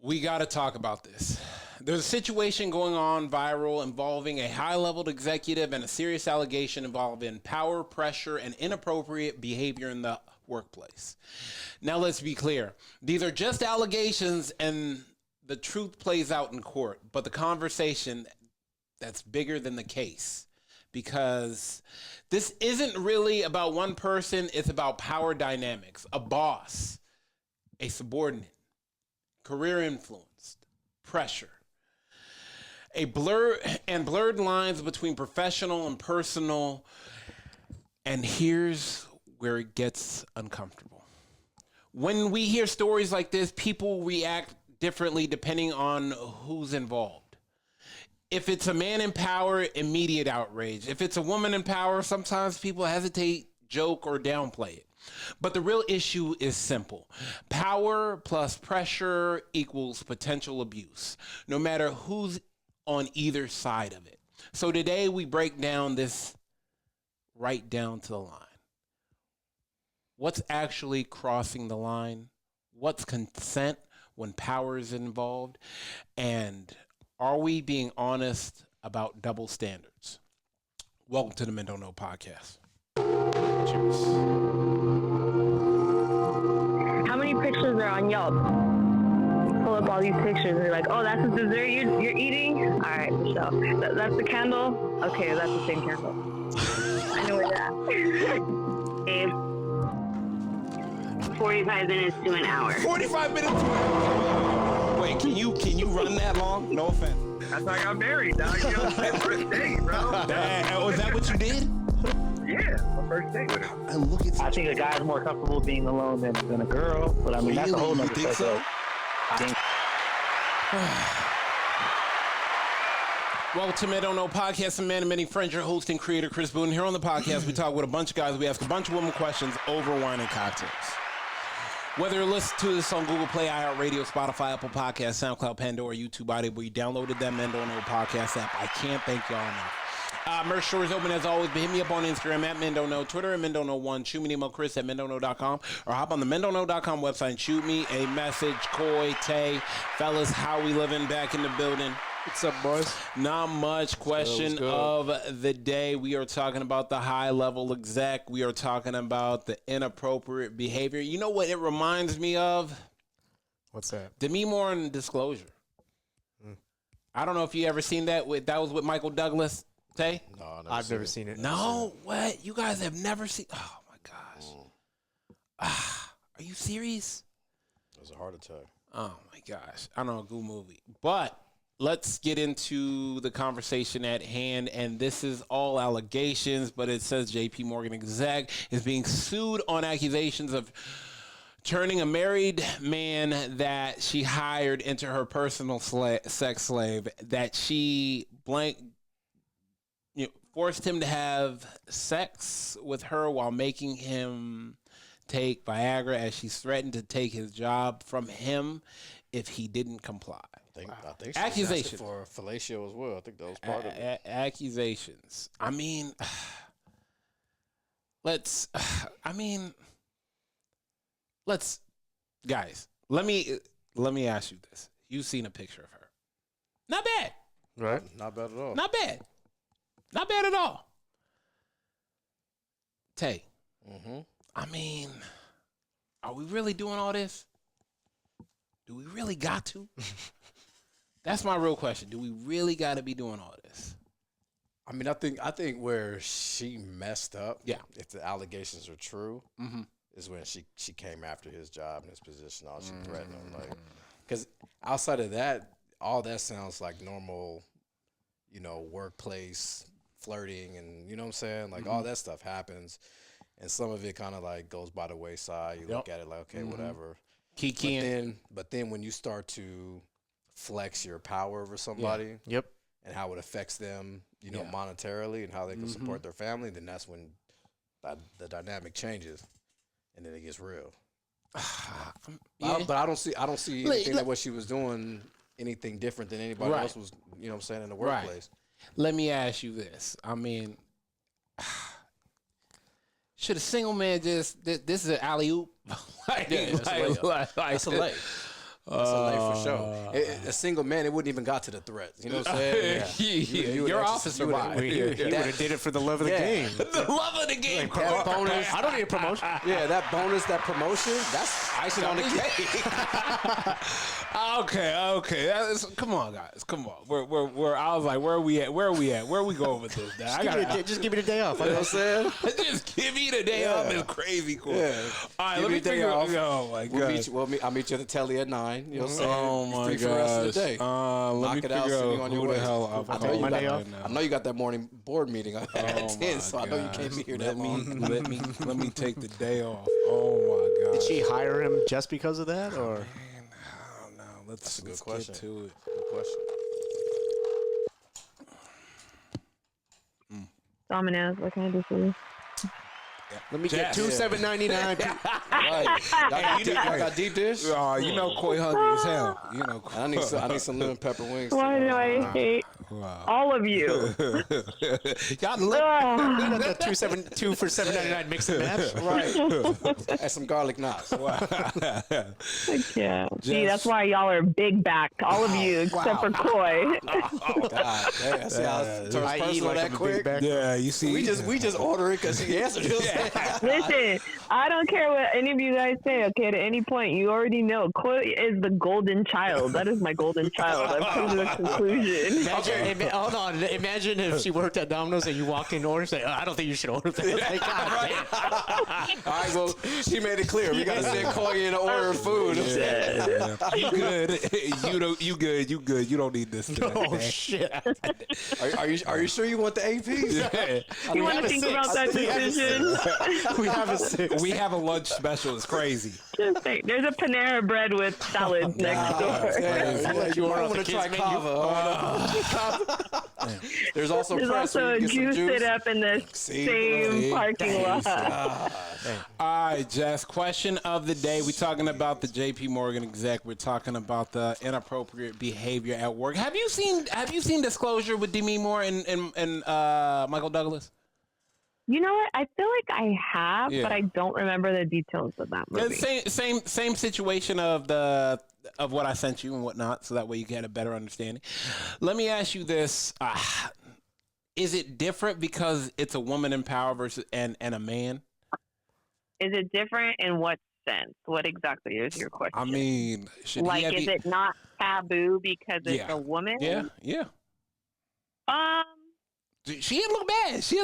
We got to talk about this. There's a situation going on viral involving a high-level executive and a serious allegation involving power, pressure, and inappropriate behavior in the workplace. Now, let's be clear. These are just allegations and the truth plays out in court, but the conversation that's bigger than the case, because this isn't really about one person. It's about power dynamics, a boss, a subordinate, career influenced, pressure, blurred lines between professional and personal. And here's where it gets uncomfortable. When we hear stories like this, people react differently depending on who's involved. If it's a man in power, immediate outrage. If it's a woman in power, sometimes people hesitate, joke, or downplay it. But the real issue is simple. Power plus pressure equals potential abuse, no matter who's on either side of it. So today we break down this right down to the line. What's actually crossing the line? What's consent when power is involved? And are we being honest about double standards? Welcome to the Men Don't Know podcast. Cheers. How many pictures are on Yelp? Pull up all these pictures and you're like, oh, that's the dessert you're eating? All right, so that's the candle? Okay, that's the same candle. I know where you're at. 45 minutes to an hour. 45 minutes to an hour? Wait, can you run that long? No offense. That's why I got married, dog. You know, first date, bro. Was that what you did? Yeah, my first date with her. And look at I think a guy's more comfortable being alone than a girl, but I mean, that's a whole nother think so? I think Welcome to Men Don't Know podcast. I'm man of many friends, your host and creator, Chris Boone. Here on the podcast, we talk with a bunch of guys. We ask a bunch of women questions over wine and cocktails. Whether you listen to this on Google Play, iHeartRadio, Spotify, Apple Podcasts, SoundCloud, Pandora, YouTube, Audible, you downloaded that Men Don't Know podcast app. I can't thank y'all enough. Merch store is open as always, but hit me up on Instagram at Men Don't Know, Twitter at Men Don't Know 1. Shoot me an email, Chris at MenDon'tKnow.com, or hop on the MenDon'tKnow.com website and shoot me a message. Coy, Tay, fellas, how we living back in the building? What's up, boys? Not much. Question of the day. We are talking about the high-level exec. We are talking about the inappropriate behavior. You know what it reminds me of? What's that? Demi Moore and Disclosure. I don't know if you ever seen that. That was with Michael Douglas. Tay? No, I've never seen it. No? What? You guys have never seen? Oh, my gosh. Are you serious? It was a heart attack. Oh, my gosh. I don't know, good movie. But let's get into the conversation at hand, and this is all allegations, but it says JP Morgan exec is being sued on accusations of turning a married man that she hired into her personal sex slave, that she forced him to have sex with her while making him take Viagra, as she threatened to take his job from him if he didn't comply. I think she Accusations for fellatio as well. I think that was part of it. Accusations. I mean, let's guys. Let me ask you this. You've seen a picture of her. Not bad. Right? Not bad at all. Not bad. Not bad at all. Tay. I mean, are we really doing all this? Do we really got to? That's my real question. Do we really got to be doing all this? I mean, I think where she messed up, Yeah. if the allegations are true, is when she came after his job and his position. All she threatened him, because outside of that, all that sounds like normal, workplace flirting, and you know what I'm saying, like all that stuff happens, and some of it kind of like goes by the wayside. You look at it like, okay, whatever. But then when you start to flex your power over somebody, Yep. and how it affects them, monetarily, and how they can support their family, then that's when the dynamic changes, and then it gets real. But I don't see anything that what she was doing anything different than anybody else was, in the workplace. Right. Let me ask you this. I mean, should a single man this is an alley-oop? That's a layup. That's a lay for sure. A single man, it wouldn't even got to the threats. You know what I'm saying? Your officer vibe. He would have did it for the love of the game. The love of the game. That bonus, I don't need a promotion. yeah, that bonus, that promotion, that's icing on the cake. Okay. Come on, guys. Come on. We're. I was like, where are we at? Where are we going with this? Now? Just give me the day off. You know what I'm saying? Just give me the day off. It's crazy cool. Yeah. All right, Give let me me a day figure. off. Oh my god. I'll meet you at the telly at 9. You know what I'm saying? Oh You're my free for the rest of the gosh. day. Let Knock me it figure out, send out you on your who the way. hell I'll I call know you Monday got off? that. I know you got that morning board meeting at 10, so I know you can't be here that long. Let me take the day off. Oh my god. Did she hire him just because of that, or? I don't know. Let's good get question. to it. Good question. Domino's, what can I do for you? Let me get Jazz. two $7.99. Right. Y'all got deep dish? You know, Koi hungry as hell. You know, I need some lemon pepper wings. Why do I hate all of you? y'all look. Ugh. Two for $7.99 mix and match. Right. And some garlic knots. Yeah. See, that's why y'all are big backed, all of you, except for Koi. God damn. See how it turns I eat personal like that I'm a big quick? back. Yeah, you see, We just order it because she answered it. Listen, I don't care what any of you guys say, okay? At any point, you already know Koi is the golden child. That is my golden child. I've come to a conclusion. Hold on. Imagine if she worked at Domino's and you walked in to order and say, I don't think you should order that. Like, God damn. All right, well, she made it clear. We got to send Koi in to order food. you good. You good. You don't need this. Oh, shit. Are you sure you want the APs? You want to think about that decision? We have a 6. We have a lunch special. It's crazy. Just think, there's a Panera bread with salads next door. You might off want the to try kids' kava. There's also There's press also where a you get some juice juice. it up in the same parking lot. All right, Jess. Question of the day. We're talking about the J.P. Morgan exec. We're talking about the inappropriate behavior at work. Have you seen Disclosure with Demi Moore and Michael Douglas? You know what? I feel like I have, Yeah. but I don't remember the details of that movie. Same situation of what I sent you and whatnot, so that way you get a better understanding. Let me ask you this: is it different because it's a woman in power versus and a man? Is it different in what sense? What exactly is your question? I mean, should like, is it not taboo because it's Yeah. a woman? Yeah. Um, She didn't look bad. She, you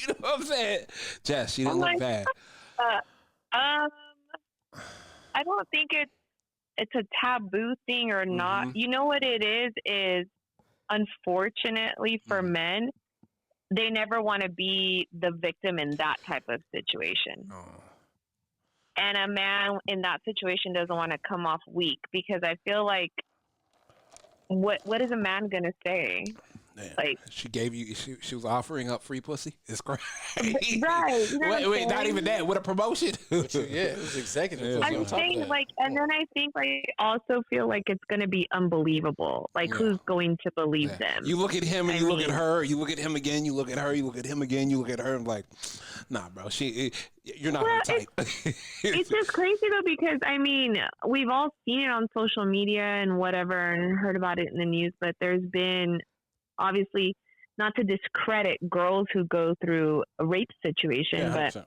know what I'm saying? Jess, she didn't look bad. I don't think it's a taboo thing or not. Mhm. You know what it is unfortunately for men, they never want to be the victim in that type of situation. Oh. And a man in that situation doesn't want to come off weak, because I feel like what is a man going to say? Man, Like, she gave you. She was offering up free pussy. It's crazy. right? You know what I'm Wait, not saying? even that. With a promotion. Yeah, it was executive. Yeah. on I'm top of saying, that. like, and then I think, like, also feel like it's going to be unbelievable. Like, Yeah. who's going to believe Yeah. them? You look at him and I you look at mean- her. You look at him again. You look at her. You look at him again. You look at her. I'm like, nah, bro. You're not her type. It's just crazy, though, because, I mean, we've all seen it on social media and whatever and heard about it in the news, but there's been, obviously, not to discredit girls who go through a rape situation, Yeah, but 100%.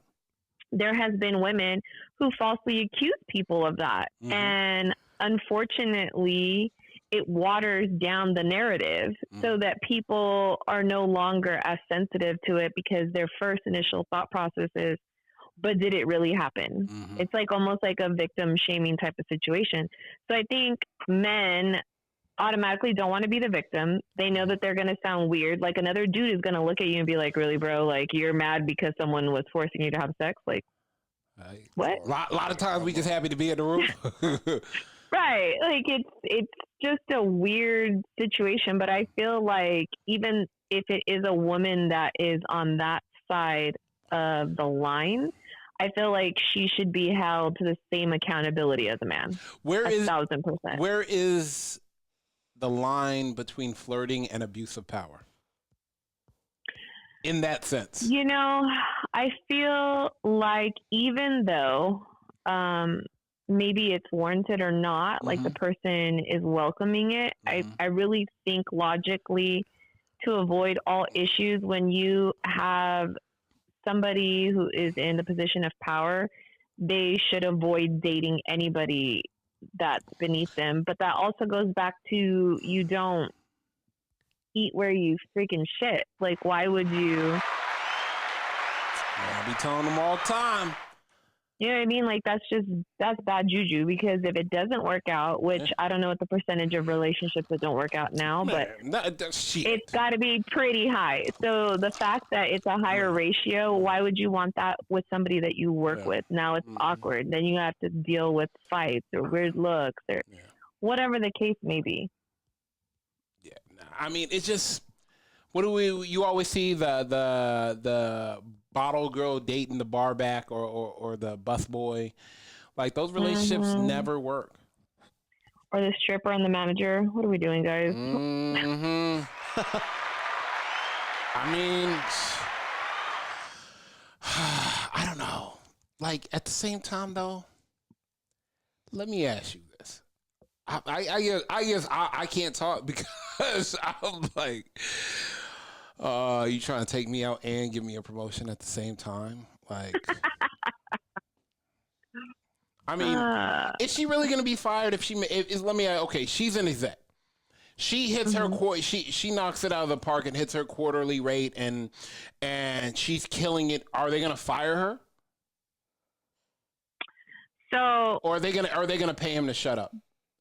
there has been women who falsely accuse people of that. Mhm. And unfortunately, it waters down the narrative so that people are no longer as sensitive to it, because their first initial thought process is, but did it really happen? Mhm. It's like almost like a victim shaming type of situation. So I think men automatically don't want to be the victim. They know that they're going to sound weird. Like, another dude is going to look at you and be like, really, bro? Like, you're mad because someone was forcing you to have sex? Like, Right. what? A lot of times we just happy to be in the room. Right. Like, it's just a weird situation. But I feel like even if it is a woman that is on that side of the line, I feel like she should be held to the same accountability as a man. Where is 1,000%. where is the line between flirting and abuse of power? In that sense. You know, I feel like even though maybe it's warranted or not, like the person is welcoming it. I really think logically, to avoid all issues, when you have somebody who is in the position of power, they should avoid dating anybody that's beneath them. But that also goes back to, you don't eat where you freaking shit. Like, why would you? I be telling them all the time. You know what I mean? Like, that's bad juju, because if it doesn't work out, which I don't know what the percentage of relationships that don't work out now, but it's got to be pretty high. So the fact that it's a higher ratio, why would you want that with somebody that you work with? Now it's awkward. Then you have to deal with fights or weird looks or whatever the case may be. Yeah, I mean, it's just, you always see the bottle girl dating the bar back or the bus boy. Like, those relationships never work. Or the stripper and the manager. What are we doing, guys? I mean, I don't know. Like, at the same time, though, let me ask you this. I guess I can't talk because I'm like, you trying to take me out and give me a promotion at the same time? Like, I mean, is she really going to be fired if let me, okay, she's an exec. She hits her she knocks it out of the park and hits her quarterly rate, and she's killing it. Are they going to fire her? So, or are they gonna pay him to shut up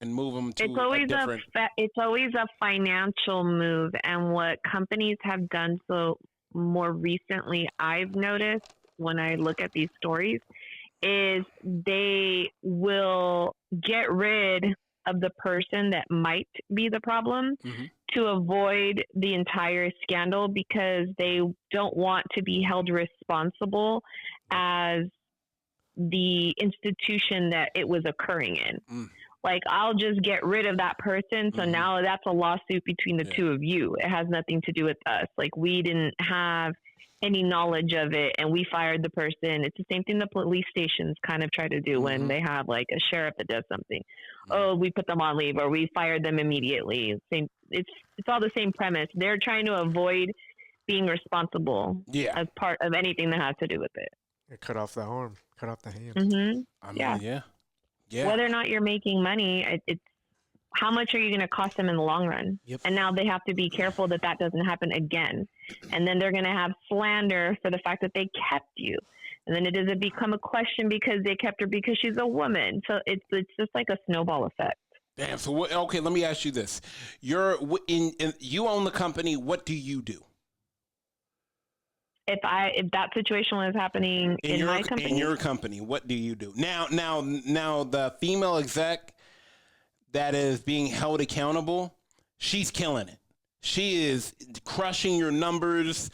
and move him to a different? It's always a financial move, and what companies have done so more recently, I've noticed when I look at these stories, is they will get rid of the person that might be the problem to avoid the entire scandal, because they don't want to be held responsible as the institution that it was occurring in. Like, I'll just get rid of that person. So now that's a lawsuit between the two of you. It has nothing to do with us. Like, we didn't have any knowledge of it and we fired the person. It's the same thing the police stations kind of try to do when they have like a sheriff that does something. Oh, we put them on leave, or we fired them immediately. It's all the same premise. They're trying to avoid being responsible as part of anything that has to do with it. Cut off the arm, cut off the hand. I mean, yeah. Whether or not you're making money, it's how much are you going to cost them in the long run? Yep. And now they have to be careful that doesn't happen again. And then they're going to have slander for the fact that they kept you. And then it doesn't become a question because they kept her because she's a woman. So it's just like a snowball effect. Damn. So okay, let me ask you this: you own the company. What do you do? If that situation was happening in my company, in your company, what do you do? Now, the female exec that is being held accountable, she's killing it. She is crushing your numbers.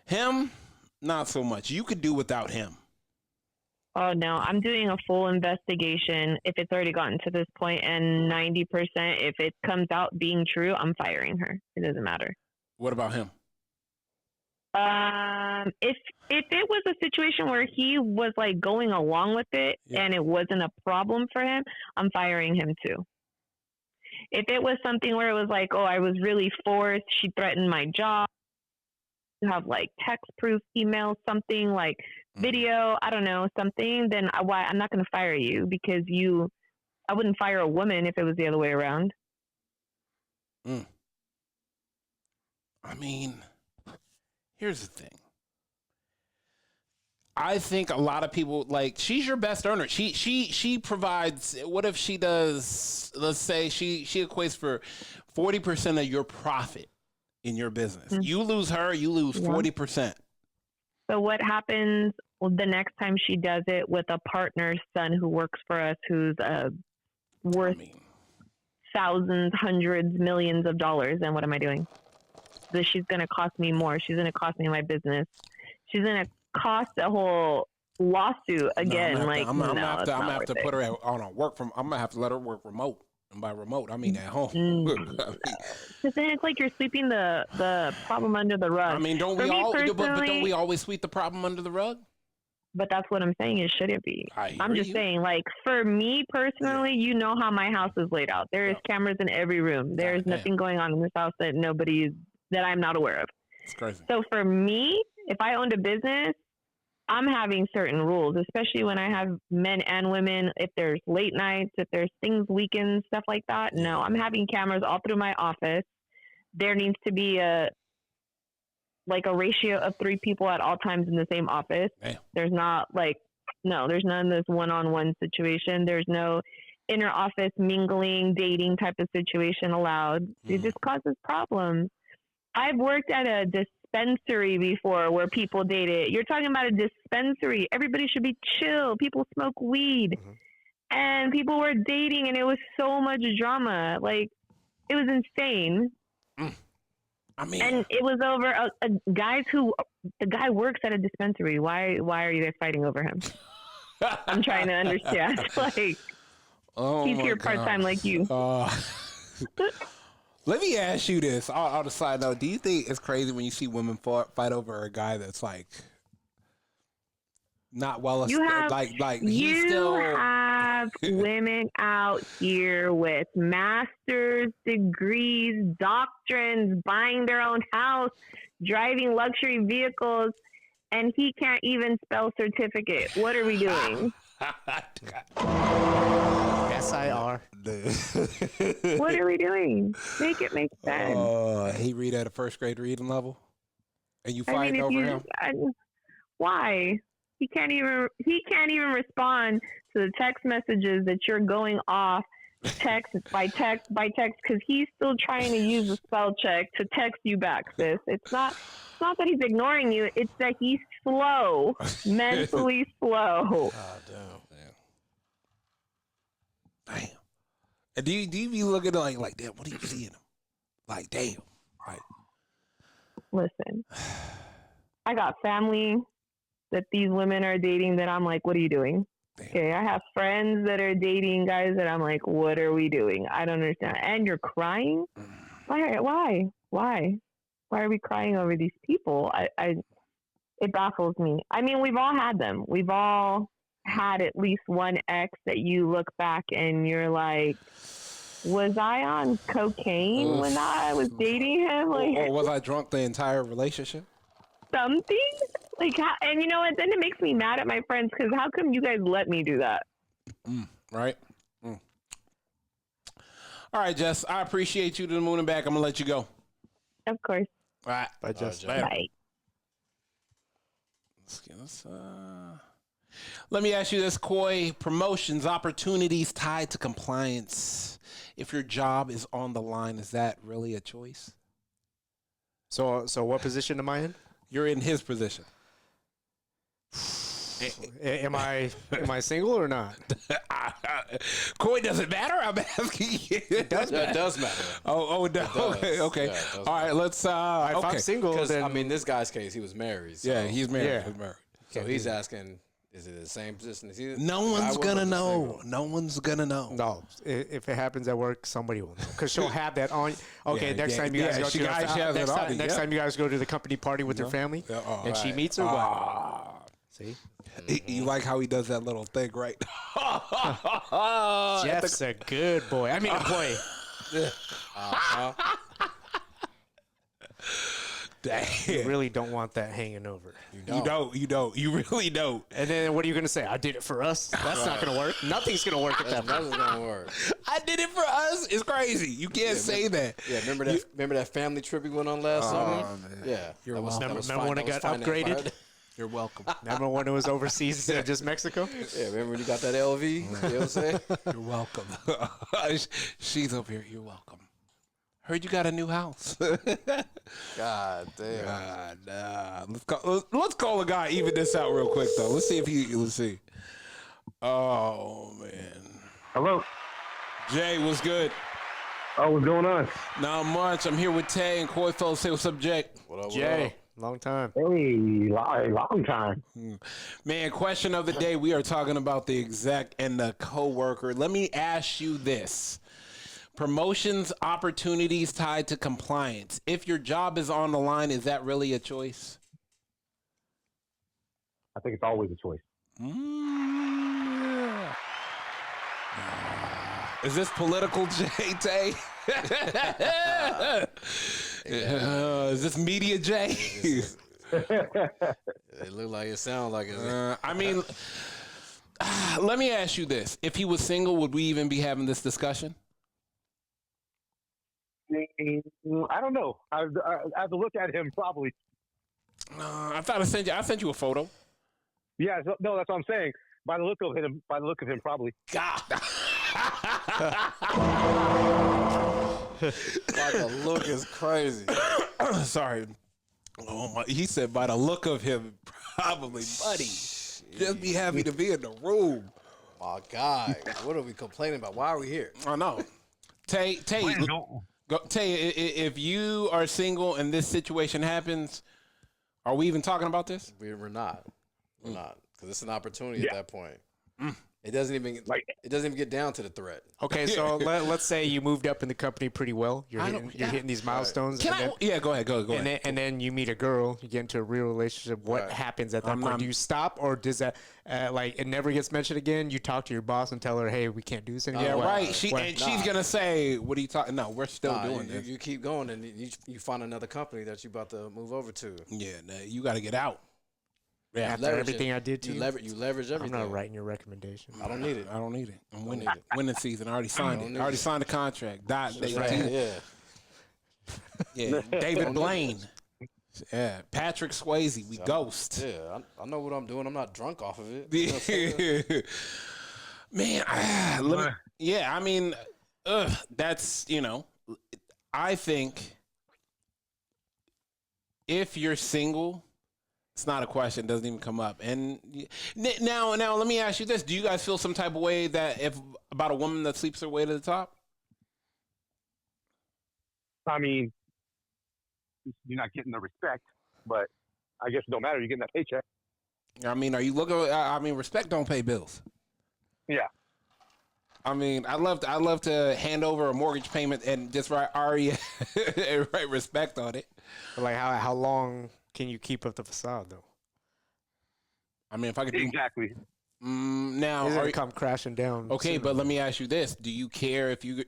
Him, not so much. You could do without him. Oh, no. I'm doing a full investigation if it's already gotten to this point, and 90%, if it comes out being true, I'm firing her. It doesn't matter. What about him? If it was a situation where he was like going along with it and it wasn't a problem for him, I'm firing him too. If it was something where it was like, oh, I was really forced, she threatened my job, you have like text proof, email, something like video, I don't know, something, then I'm not going to fire you, because I wouldn't fire a woman if it was the other way around. I mean, here's the thing. I think a lot of people, like, she's your best earner. She provides, what if she does, let's say she equates for 40% of your profit in your business. You lose her, you lose 40%. So what happens the next time she does it with a partner's son who works for us, who's worth thousands, hundreds, millions of dollars? And what am I doing? So she's going to cost me more. She's going to cost me my business. She's going to cost a whole lawsuit again. I'm gonna have to put her on a work from. I'm gonna have to let her work remote, and by remote I mean at home. Because then it's like you're sweeping the problem under the rug. I mean, don't we always sweep the problem under the rug? But that's what I'm saying. It shouldn't be. I'm hear just you. saying, like, for me personally, you know how my house is laid out. There is cameras in every room. There's Goddamn. nothing going on in this house that that I'm not aware of. It's crazy. So for me, if I owned a business, I'm having certain rules, especially when I have men and women. If there's late nights, if there's things, weekends, stuff like that. No, I'm having cameras all through my office. There needs to be a ratio of 3 people at all times in the same office. Damn. There's not there's none of this one-on-one situation. There's no inner office mingling, dating type of situation allowed. It just causes problems. I've worked at a dispensary before where people dated. You're talking about a dispensary. Everybody should be chill. People smoke weed. And people were dating, and it was so much drama. Like, it was insane. I mean, And it was over the guy works at a dispensary. Why are you guys fighting over him? I'm trying to understand. Like, he's here part-time like you. Let me ask you this. On the side note, do you think it's crazy when you see women fight over a guy that's like not well established? Like he's still have women out here with master's degrees, doctrines, buying their own house, driving luxury vehicles, and he can't even spell certificate. What are we doing? SIR. What are we doing? Make it make sense. He read at a first grade reading level, and you I mean, fighting if over you, him. why? He can't even respond to the text messages that you're going off text by text because he's still trying to use a spell check to text you back, sis. It's not that he's ignoring you. It's that he's slow, mentally slow. God damn. Damn. And do you be looking like damn? What do you see in him? Like damn. Like Listen, I got family that these women are dating that I'm like, what are you doing? damn. Okay, I have friends that are dating guys that I'm like, what are we doing? I don't understand. And you're crying? Why? Why are we crying over these people? It baffles me. I mean, we've all had them. We've all had at least one ex that you look back and you're like, was I on cocaine when I was dating him? Like, Or was I drunk the entire relationship? something? Like, and you know what? Then it makes me mad at my friends because how come you guys let me do that? Right? All right, Jess. I appreciate you to the moon and back. I'm going to let you go. Of course. All right. Bye, Jess. Bye. Let me ask you this, Coy. Promotions, opportunities tied to compliance. If your job is on the line, is that really a choice? So what position am I in? You're in his position. Am I single or not? Coy, does it matter? I'm asking you. It does That does matter. Oh, no. does. Okay. Yeah, it does All right, let's. If okay. I'm single, Because then I mean, this guy's case, he was married. So, Yeah, he's married. Yeah. He's married. so he's asking, is it the same position as he? No I one's was gonna just know. single. No one's gonna know. no. If it happens at work, somebody will know because she'll have that on. Okay, next time you guys go she to has it next, on time, you, next yeah. time you guys go to the company party with your family, Yeah, and she meets her. Wow. See, You like how he does that little thing, right? Jeff's a good boy. I mean, a boy. You really don't want that hanging over. You don't. You really don't. And then what are you going to say? I did it for us. That's not going to work. Nothing's going to work at that That point. was gonna work. I did it for us. It's crazy. You can't say that. Yeah, remember that family trip we went on last summer? man. Yeah, You're that was, welcome. that was Remember when that it was got finance. upgraded? You're welcome. Remember when it was overseas instead of just Mexico? Yeah, remember when you got that LV? You know what I'm saying? You're welcome. She's up here. You're welcome. Heard you got a new house. God damn. God, let's call a guy. Even this out real quick though. Let's see. Oh man. Hello. Jay, what's good? Oh, what's going on? Not much. I'm here with Tay and Coy. Fellas, say what's up, Jay. What up, what Jay, up? long time. Hey, long time. Man, question of the day. We are talking about the exec and the coworker. Let me ask you this. Promotions, opportunities tied to compliance. If your job is on the line, is that really a choice? I think it's always a choice. Is this political, Jay Tay? Is this media, Jay? It look like it sound like it. I mean, let me ask you this: if he was single, would we even be having this discussion? I don't know. I have to look at him probably. I thought I sent you a photo. Yeah, no, that's what I'm saying. By the look of him, probably. God. Like the look is crazy. Sorry. Oh my! He said by the look of him, probably, buddy. Just be happy to be in the room. My God, what are we complaining about? Why are we here? I know. Tay, if you are single and this situation happens, are we even talking about this? We're not. We're not, because it's an opportunity at that point. It doesn't even get down to the threat. Okay, so let's say you moved up in the company pretty well. You're hitting these milestones. Go ahead. Go ahead. And then you meet a girl, you get into a real relationship. What happens at that point? Do you stop, or does that it never gets mentioned again? You talk to your boss and tell her, "Hey, we can't do this anymore." Yeah, right. She's gonna say, "What are you talking?" No, we're still doing this. You keep going, and you find another company that you're about to move over to. Yeah, you got to get out. Yeah, after everything I did to you, you leverage everything. I'm not writing your recommendation. I don't need it. I'm winning. Winning season. I already signed it. I already signed the contract. Yeah. David Blaine. Yeah. Patrick Swayze. We ghost. Yeah, I know what I'm doing. I'm not drunk off of it. You know Man, I mean, that's, I think if you're single, it's not a question. It doesn't even come up. And now, let me ask you this: do you guys feel some type of way about a woman that sleeps her way to the top? I mean, you're not getting the respect, but I guess it don't matter. You're getting that paycheck. I mean, are you looking? I mean, respect don't pay bills. Yeah. I mean, I'd love to hand over a mortgage payment and just write write respect on it. But like, how long can you keep up the facade, though? I mean, if I could exactly. Now, it's gonna come crashing down. Okay, sooner. but let me ask you this: do you care if you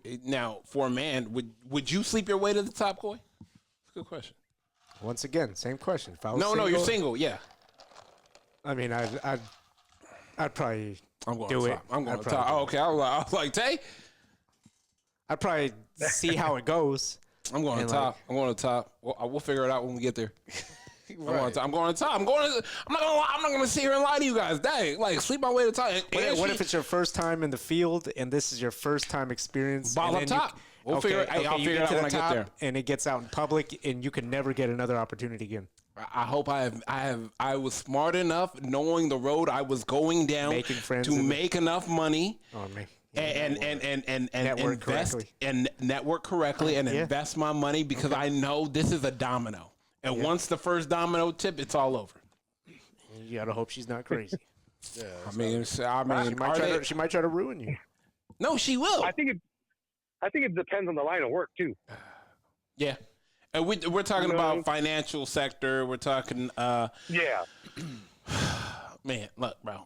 for a man would you sleep your way to the top, Coy? That's a good question. Once again, same question. If I was no, you're single. Yeah. I mean, I'd probably I'm going do to it. top. I'm going to top. Oh, okay. I was like, Tay. I'd probably see how it goes. I'm going to top. I'm going to top. We'll figure it out when we get there. Right. I'm going to top. I'm not going to sit here and lie to you guys. Dang, like sleep my way to the top. What if it's your first time in the field and this is your first time experience? Ball up top. I'll figure it out when I get there. And it gets out in public, and you can never get another opportunity again. I hope I was smart enough, knowing the road I was going down, making friends to make enough money. And network invest correctly. And network correctly and invest my money because I know this is a domino. And once the first domino tip, it's all over. You gotta hope she's not crazy. Yeah, I mean, she might try to ruin you. No, she will. I think it depends on the line of work too. Yeah, and we're talking about financial sector. We're talking. Yeah. Man, look, bro.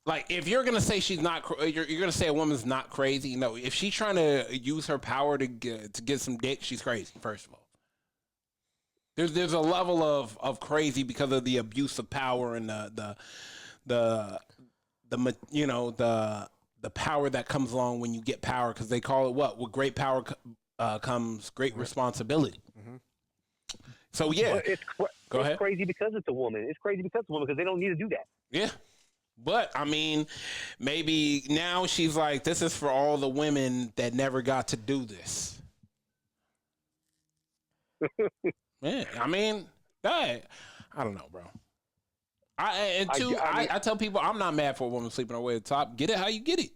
Like, if you're gonna say she's not, you're gonna say a woman's not crazy. No, if she's trying to use her power to get some dick, she's crazy. First of all, there's a level of crazy because of the abuse of power and the power that comes along when you get power. Because they call it what? With great power comes great responsibility. Mm-hmm. So yeah, it's crazy because it's a woman. It's crazy because it's a woman because they don't need to do that. Yeah. But, I mean, maybe now she's like, this is for all the women that never got to do this. Man, I mean, I don't know, bro. I tell people I'm not mad for a woman sleeping her way to the top. Get it how you get it.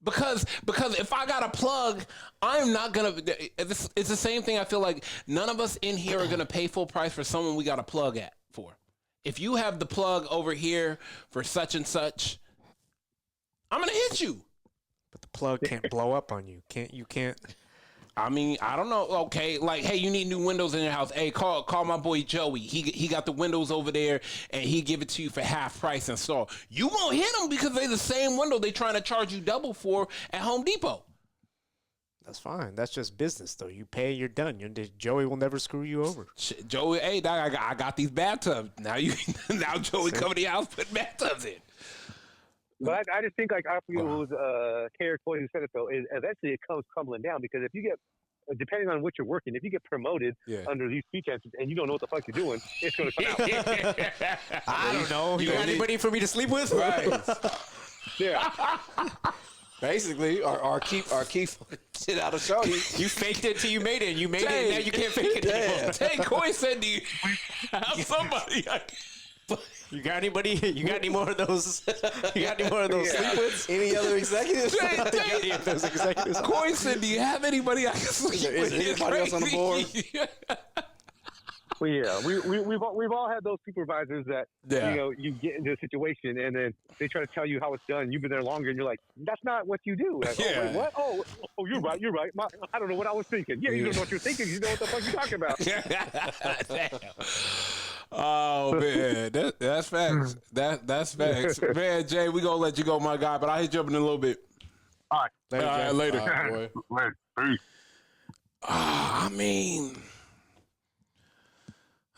Because if I got a plug, I'm not going to – it's the same thing. I feel like none of us in here are going to pay full price for someone we got a plug for. If you have the plug over here for such and such, I'm gonna hit you. But the plug can't blow up on you. You can't. I mean, I don't know. Okay, like, hey, you need new windows in your house. Hey, call my boy Joey. He got the windows over there, and he give it to you for half price install. You won't hit them because they're the same window they trying to charge you double for at Home Depot. That's fine. That's just business, though. You pay, you're done. Joey will never screw you over. Shit, Joey, hey, dog, I got these bathtubs. Now Joey coming to your house putting bathtubs in. But I just think, like, I forget who was K.R. Toy who said it, though, is eventually it comes crumbling down because if you get, depending on what you're working, if you get promoted under these pretenses and you don't know what the fuck you're doing, it's going to come out. I don't know. You got anybody for me to sleep with? Right. Yeah. Basically, our key shit out of Shorty. You faked it till you made it. You made it, and now you can't fake it anymore. Hey, Coy said, do you have somebody? You got anybody? You got any more of those? You got any more of those sleep with? Any other executives? Any of those executives? Coy said, do you have anybody I can sleep with? Is anybody else on the board? Well, yeah, we've all had those supervisors that you get into a situation and then they try to tell you how it's done. You've been there longer and you're like, that's not what you do. Like, oh, wait, what? Oh, you're right. I don't know what I was thinking. Yeah, you don't know what you're thinking. You know what the fuck you're talking about. Oh man, that's facts. That's facts. Man, Jay, we gonna let you go, my guy. But I'll hit you up in a little bit. All right, Later. All right, boy. Peace. I mean,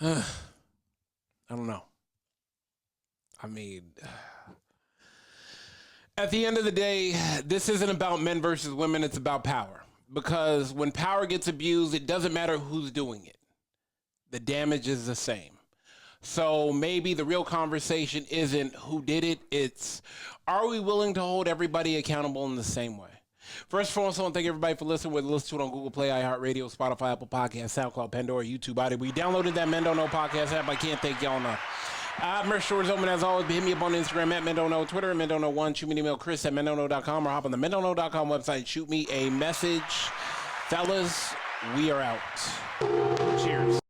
I don't know. I mean, at the end of the day, this isn't about men versus women. It's about power. Because when power gets abused, it doesn't matter who's doing it. The damage is the same. So maybe the real conversation isn't who did it. It's, are we willing to hold everybody accountable in the same way? First and foremost, I want to thank everybody for listening. Whether listen to it on Google Play, iHeartRadio, Spotify, Apple Podcasts, SoundCloud, Pandora, YouTube, Audio. We downloaded that Men Don't Know podcast app. I can't thank y'all enough. Merch store is open as always. Hit me up on Instagram at Men Don't Know, Twitter at Men Don't Know 1. Shoot me an email, Chris at mendontknow.com, or hop on the mendontknow.com website. Shoot me a message. Fellas, we are out. Cheers.